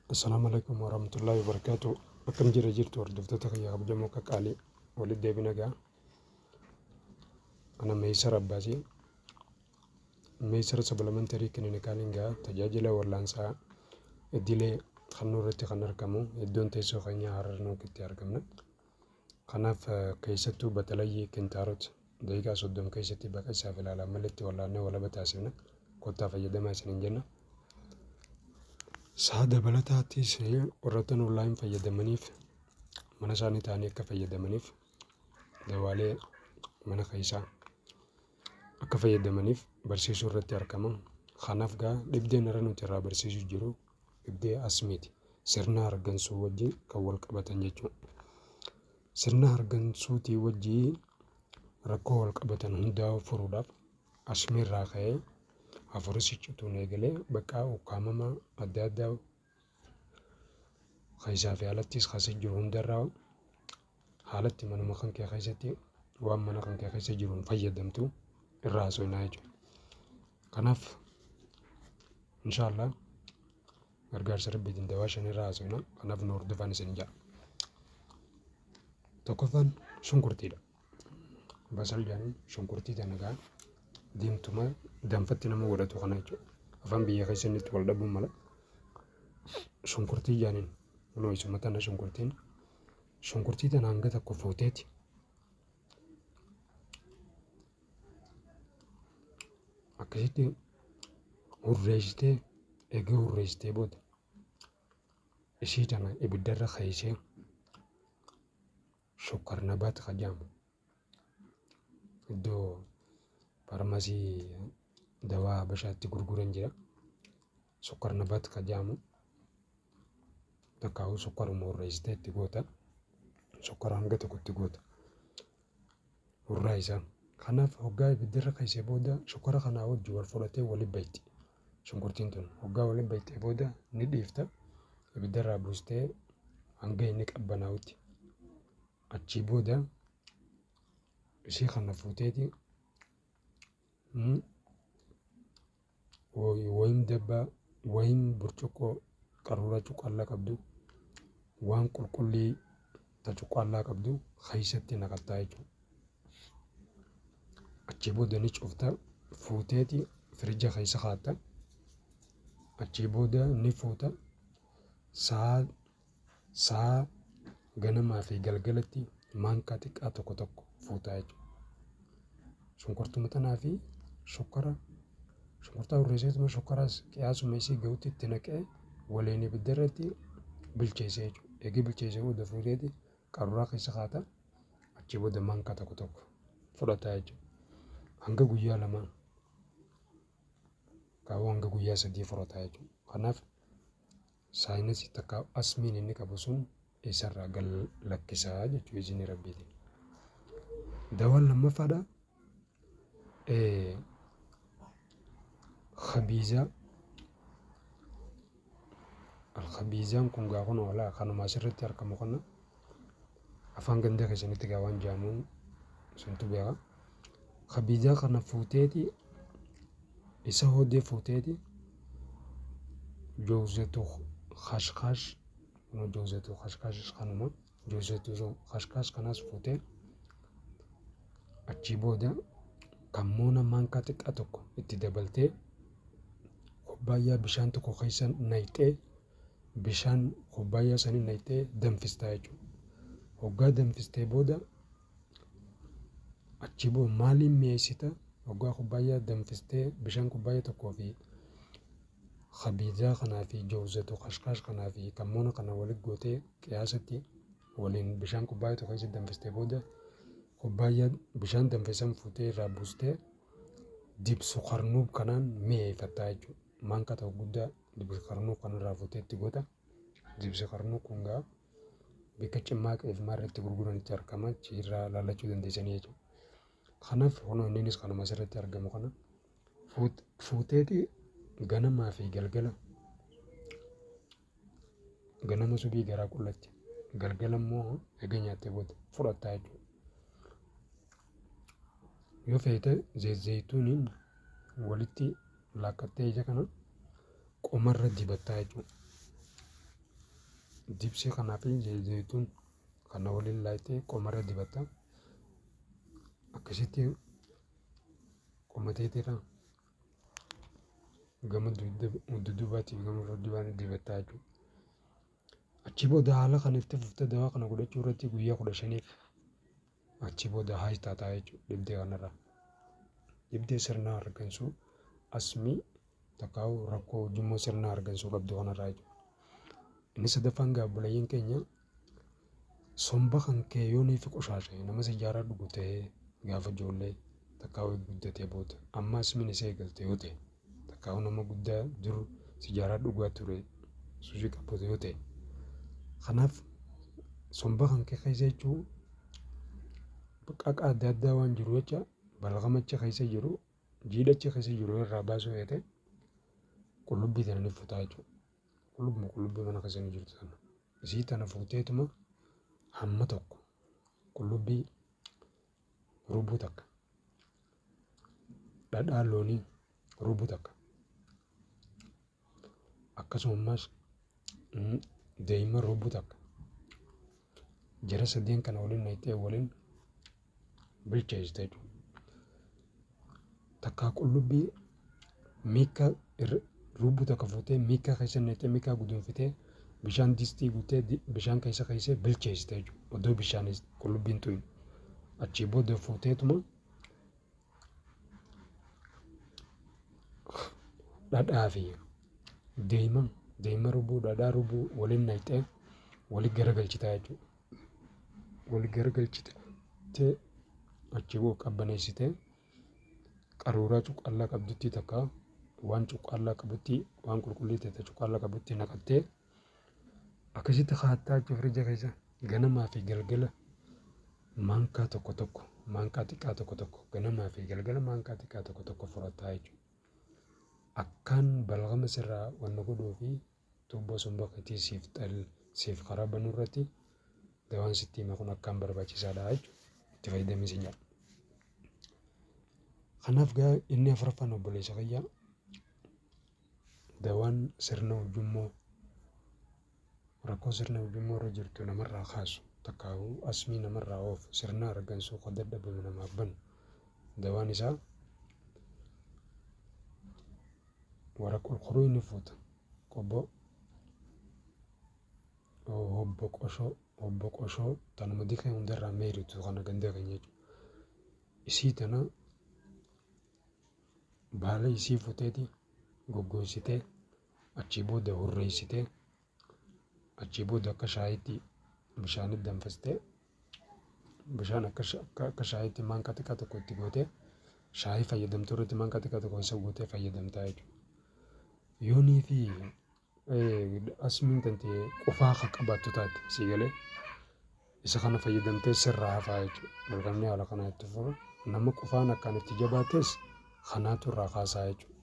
Assalamualaikum warahmatullahi wabarakatuh. Akkam jirtu hordoftoota kiyya kabajamoo qaqqaalii walitti deebina gaa. Ana Meeysar Abbaasii. Meeysar Supplementary Clinicaliin gaa tajaajila wal'aansaa idilee fannoo irratti kan argamu iddoon teessoo keenyaa Harar Nookitti argamna. Kanaaf keessattuu Batalayyii Kintaarot daqiiqaa 30 keessatti bakka isaaf ilaalaa malatti wal'aannee walaba taasifna. Kottaa fayyadamaa isiniin jenna. Sa'a dabalataattis warroottan onlaayin fayyadamaniif mana isaanii ta'anii akka fayyadamaniif dawaalee mana keessaa akka fayyadamaniif barsiisuu irratti argama. Kanaaf gaa dhibdeen irra nuti irraa barsiisuu jiru dhibdee asmiiti. Sirna hargansuu wajjin kan wal qabatan jechuudha. Sirna hargansuutii wajjii rakkoo wal qabatan hundaa furuudhaaf asmii irraa ka'ee hafuuris cituun eegalee bakka ukkaamama adda addaa keessaa fi alattis kasii jiru hundarraa haalatti manuma kan kee keessatti waan mana kan kee keessa jiruun fayyadamtu irraa haasofnaa jechuudha. Kanaaf inshaallah gargaarsa rabbiitiin dawaa shan irraa haasofna. Kanaaf nu hordofaa isin jedha. Tokkoffaan shunkurtiidha. Basal jedhanii shunkurtii tana gaa diimtuma danfatti nama godhatu kana jechuudha. Afaan biyya keessa inni itti wal dhabuun mala. Shunkurtii jedhaniin kunoo isuma tana shunkurtiin. Shunkurtii tana hanga tokko fuuteeti. Akkasitti hurreessitee eegee hurreessitee booda ishii tana ibiddarra keessee shukkarnabaat jedhamu iddoo farmasii dawaa habashaatti gurguran jira. Shukkarnabaat jedhamu takkaa'uu shukkaruma hurreessitee itti goota. Shukkara hanga tokko itti goota. Hurraa isaa. Kanaaf hoggaa ibiddarra keessee booda shukkara kanaa wajjin wal fudhatee waliin bayti. Shunkurtiin tun hoggaa waliin baytee booda ni dhiifta. Ibiddarraa buustee hanga inni qabbanaa'utti. Achii booda ishii kana fuuteeti wayin dabbaa wayin burcuqqoo qaruura cuqqaallaa qabdu waan qulqullii ta cuqqaallaa qabdu keessatti naqattaa jechuudha. Achii booda ni cufta fuuteeti firija keessa kaa'atta. Achii booda ni fuuta sa'a ganamaa fi galgalatti maankaa xiqqaa tokko tokko fuutaa jechuudha. Shunkurtuma tanaa fi shunkurtaa hurreesseetuma shukkaraas qiyaasuma isii ga'utti itti naqee waliin ibiddarratti bilcheessee jechuudha. Eegee bilcheessee booda fuuteeti qaruuraa keessa kaa'ata. Achii booda maankaa tokko tokko fudhataa jechuudha. Hanga guyyaa lamaa kaawuu hanga guyyaa 3 fudhataa jechuudha. Kanaaf saayinsii takka asmiin inni qabu sun isarraa gal lakkisaa jechuudha isin rabbiiti. Dawaan lammaffaadha. Khabiizaa. Alkhabiizaan kun gaa kun oolaa kanuma asirratti argamu kana afaan gandaa keessanitti gaa waan jaamuun suntu beeka. Khabiizaa kana fuuteeti isa hodee fuuteeti jawzatu khashkhash kunoo jawzatu khashkhash kanuma jawzatu khashkhash kanas fuutee achii booda kammoona maankaa xiqqaa tokko itti dabaltee kubbaayyaa bishaan tokko keessa naqxee bishaan kubbaayyaa sanii naqxee danfistaa jechuudha. Hoggaa danfistee booda achii booda maaliin mi'eessita? Hoggaa kubbaayyaa danfistee bishaan kubbaayyaa tokkoo fi khabiizaa kanaa fi jawzatu khashkhash kanaa fi kammoona kana walitti gootee qiyaasatti waliin bishaan kubbaayyaa tokko keessa danfistee booda kubbaayyaa bishaan danfisan fuutee irraa buustee dibsu qarnuub kanaan mi'eeffattaa jechuudha. Maankaa ta'u guddaa dibsu qarnuub kanarraa fuutee itti goota. Dibsu qarnuub kun gaa bakka cimmaa fi maarratti gurguranitti argama. Irraa laalachuu dandeessanii jechuudha. Kanaaf kunoo innis kanuma asirratti argamu kana fuuteeti ganamaa fi galgala ganama subii garaa qullatti galgala immoo eega nyaattee booda fudhattaa jechuudha. Yoo feete zayituuniin walitti laaqqattee ija kana qomarra dibattaa jechuudha. dibsii kanaa fi zayituun kana waliin laayitee qomarra dibata. Akkasitti qomateetira gama dudduubaatii gama fuulduraatti dibataa jechuudha. Achi booda haala kanatti fuftee dawaa kana godhachuu irratti guyyaa 15 achi booda haayis taataa jechuudha dhibdee kanarraa. Dhibdee sirna hargansuu asmii takkaa'u rakkoo ujummoo sirna hargansuu qabdu kanarraa jechuudha. Inni sadaffaan gaabbulayyiin keenya somba kan kee yoonii fi qoshaashee nama sijaaraa dhugu ta'ee gaafa ijoollee takkaa'u guddatee booda amma asmiin isa eegalte yoo ta'e takkaa'u nama guddaa dur sijaaraa dhugaa ture suusii qabbate yoo ta'e. Kanaaf somba kan kee keessa jechuun qaqa adda addaa waan jiru jecha balgamacha keessa jiru jiidhacha keessa jiru irraa baasuu yoo ta'e qullubbii tana ni futaa jechuudha. Qullubbii mana keessa ni jirtu sana. Isii tana fuuteetuma hamma tokko qullubbii rubuu takka dhadhaa loonii rubuu takka akkasumas daa'ima rubuu takka jara sadeen kana waliin nayitee waliin bilcheessite jechuudha. Takka qullubbii miika rubuu takka fuutee miika keessa nayitee miika gudunfitee bishaan distii guutee bishaan keessa bilcheessite jechuudha. Odoo bishaan qullubbiin tuyin achii booda fuuteetuma dhadhaa fi daa'ima rubuu dhadhaa rubuu waliin nayitee wali garagalchitaa jechuudha. Wali garagalchitee achii booda qabbaneessitee qaruuraa cuqqaallaa qabdutti takka waan cuqqaallaa qabutti waan qulqulluu ta'e cuqqaallaa qabutti naqattee akkasitti kaa'attaa firija keessa ganamaa fi galgala maankaa tokko maankaa xiqqaa tokko ganamaa fi galgala maankaa xiqqaa tokko fudhataa jechuudha. Akkaan balgama sirraa wanna godhuu fi tuubboo somba keetii siif karaa banuu irratti dawaan sitti hima kun akkaan barbaachisaadha jechuudha. Itti fayyadamii si nyaata. Kanaaf gaa inni afuraffaan obboleessa fayyaa dawaan sirna ujummoo rakkoo sirna ujummoo irra jirtu namarraa kaasu takkaa'u asmii namarraa oofu sirna hargansuu kan dadhabame namaaf banu dawaan isaa warra qulqulluu inni fuuta hobbo qoshoo tanuma dikee hundarraa meeritu kana ganda keenya jechuudha. Isii tana baala isii fuuteeti goggogsitee achii booda hurreessitee achii booda akka shaayitti bishaanitti danfistee bishaan akka shaayitti maankaa xiqqaa tokko itti gootee shaayii fayyadamtuu irratti maankaa xiqqaa tokko isa gootee fayyadamtaa jechuudha. Yoonii fi asmiin tantee qofaa akka qabaattu taate si galee isa kana fayyadamtee sirraa hafaa jechuudha. Balqabnee haala kanaa itti furu nama qofaan akkaan itti jabaates kanaatu irraa kaasaa jechuudha.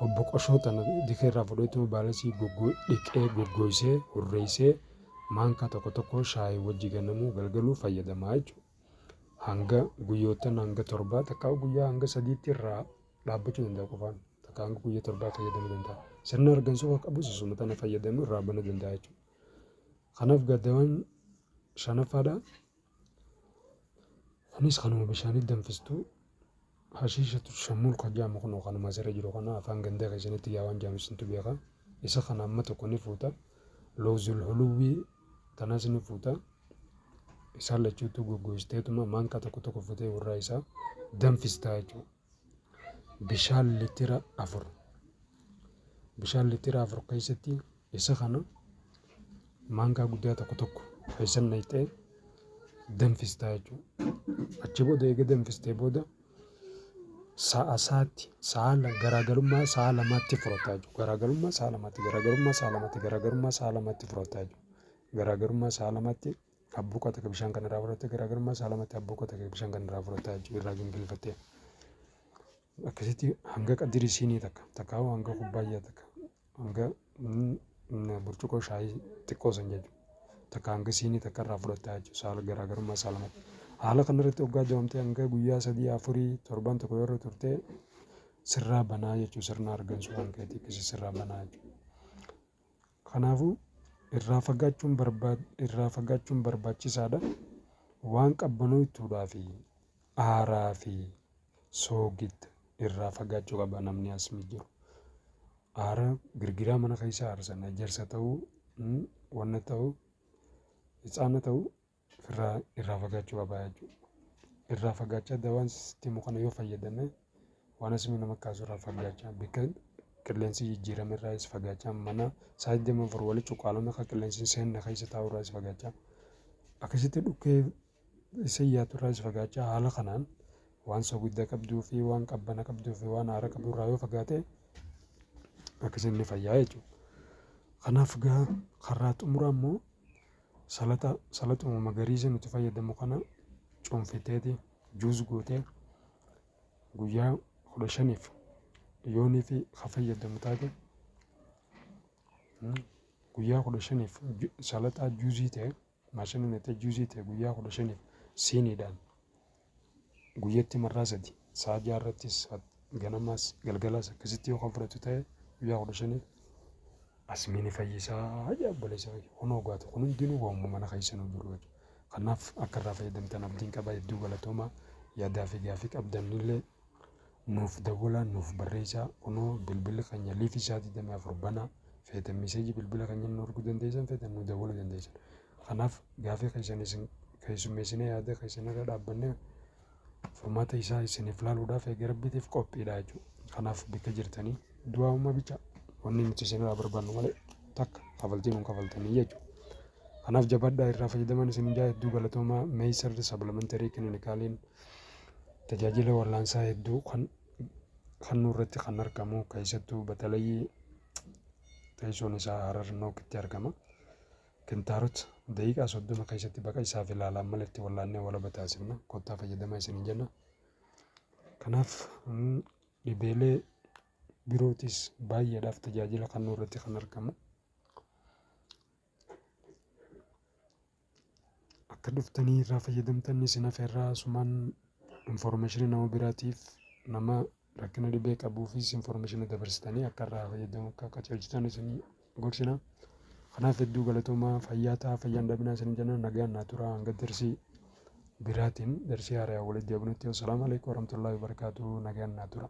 Hobbo qoshoo tana dikee irraa fudheetuma baalasii dhiqee goggoysee hurreessee maankaa tokko shaayii wajji ganamuu galgaluu fayyadamaa jechuudha. Hanga guyyootan hanga 7 takkaa guyyaa hanga 3 irraa dhaabbachuu danda'a qofaan. Hanga guyyaa 7 fayyadamuu danda'a. Sirna hargansuu akka qabus isuma tana fayyadamuu irraa banuu danda'a jechuudha. Kanaaf dawaan shanaffaadha. Kunis kanuma bishaanitti danfistuu hashiishatu shammuu qajaama kun kanuma asirra jiru kana afaan gandaa keessanitti yaa waan jaamsintu beeka. Isa kana amma tokko ni fuuta. Loozul huluwwii tanas ni fuuta. Isaan lachuutu goggogsiteetuma maankaa tokko fuutee warraa isaa danfistaa jechuudha. Bishaan litira 4 keessatti isa kana maankaa guddaa tokko keessa nayitee danfistaa jechuudha. Achi booda eega danfistee booda sa'a garaagarummaa sa'a lamaatti fudhataa jechuudha. Garaagarummaa sa'a lamaatti fudhataa jechuudha. Garaagarummaa sa'a lamaatti abbuuqa takka bishaan kanarraa fudhattee garaagarummaa sa'a lamaatti abbuuqa takka bishaan kanarraa fudhataa jechuudha. Irraa gingilfattee. Akkasitti hanga qadirii siinii takka hanga kubbaayyaa takka hanga burcuqoo shaayii xiqqoo san jechuudha. Takka hanga siinii takka irraa fudhataa jechuudha. Saala garaagarummaa sa'a lamaatti. Haala kanarratti hoggaa dawamtee hanga guyyaa 3, 4 torban tokko yeroo turtee sirraa banaa jechuudha. Sirna hargansuu kan keetii akkasii sirraa banaa jechuudha. Kanaafuu irraa fagaachuun barbaachisaadha. Waan qabbanootuudhaa fi aaraa fi soogidda irraa fagaachuu qaba namni as jiru. Aara girgiraa mana keessa aarsan ejersa ta'uu wanna ta'uu hixaana ta'uu irraa fagaachuu qaba jechuudha. Irraa fagaachaa dawaan sistiimu kana yoo fayyadame waan asii nama kaasu irraa fagaachaa bakka qilleensi jijjiirame irraas fagaachaa mana sa'aatii deeman furu walitti cuqqaalame akka qilleensi seenna keessa taa'u irraas fagaachaa akkasitti dhukkee isa yaatu irraas fagaachaa haala kanaan waan soogidda qabduu fi waan qabbana qabduu fi waan aara qabdu irraa yoo fagaate akkasitti fayyaa jechuudha. Kanaaf karaa xumuraa immoo salatuma magariisa nuti fayyadamu kana cuunfiteeti juus gootee guyyaa 15f yoonii fi fayyadamu taate guyyaa 15f salataa juuzii ta'e maashiniin itti juuzii ta'e guyyaa 15f siiniidhaan guyyatti marraa 3 sa'a 6 irrattis ganamaas galgalaas akkasitti yoo kan fudhatu ta'e guyyaa 15f asmiini fayyisaa jaabaleessa kunoo gaatu kun hundinuu hoomuu mana keessanuu jiru jechuudha. Kanaaf akka irraa fayyadamtan abdiin qaba. Hedduu galatooma yaadaa fi gaafii qabdanillee nuuf dawwalaa nuuf barreessaa kunoo bilbila keenya liifii isaatii 24 banaa feetan miseejii bilbila keenya nu arguu dandeessan feetan nu dawwaluu dandeessan. Kanaaf gaafii keessummeessinee yaada keessanirra dhaabbannee furmaata isaa isiniif laaluudhaaf eegara bitiif qophiidha jechuudha. Kanaaf bakka jirtanii du'aa uumaa bichaa wanni nuti isinirraa barbaannu malee takka kafaltii nuun kafaltanii jechuudha. Kanaaf jabaadhaa irraa fayyadaman isin jaa hedduu galatoomaa meesar sablamentarii kiliinikaaliin tajaajila wallaansaa hedduu kan nurratti kan argamu keessattuu batalayii teessoon isaa Harar Nookitti argama. Kintaarot daqiiqaa 30 keessatti baqa isaaf ilaalaan malatti wallaannee wala bataasifna kottaa fayyadamaa isin jenna. Kanaaf dhibeelee birootis baay'eedhaaf tajaajila kan nurratti kan argamu. Akka dhuftanii irraa fayyadamtan isin afeerraa sumaan informaashinii nama biraatiif nama rakkina dhibee qabuufis informaashinii dabarsitanii akka irraa fayyadamu akka qajeelchitan isin gorsina. Kanaaf hedduu galatoomaa fayyaa ta'a fayyaan dhabinaa isin jenna nagaan naa tura hanga darsii biraatiin darsii haaraa walitti deebinutti. Assalaamu alaikum warahmatullaahi wabarakaatuh nagaan naa tura.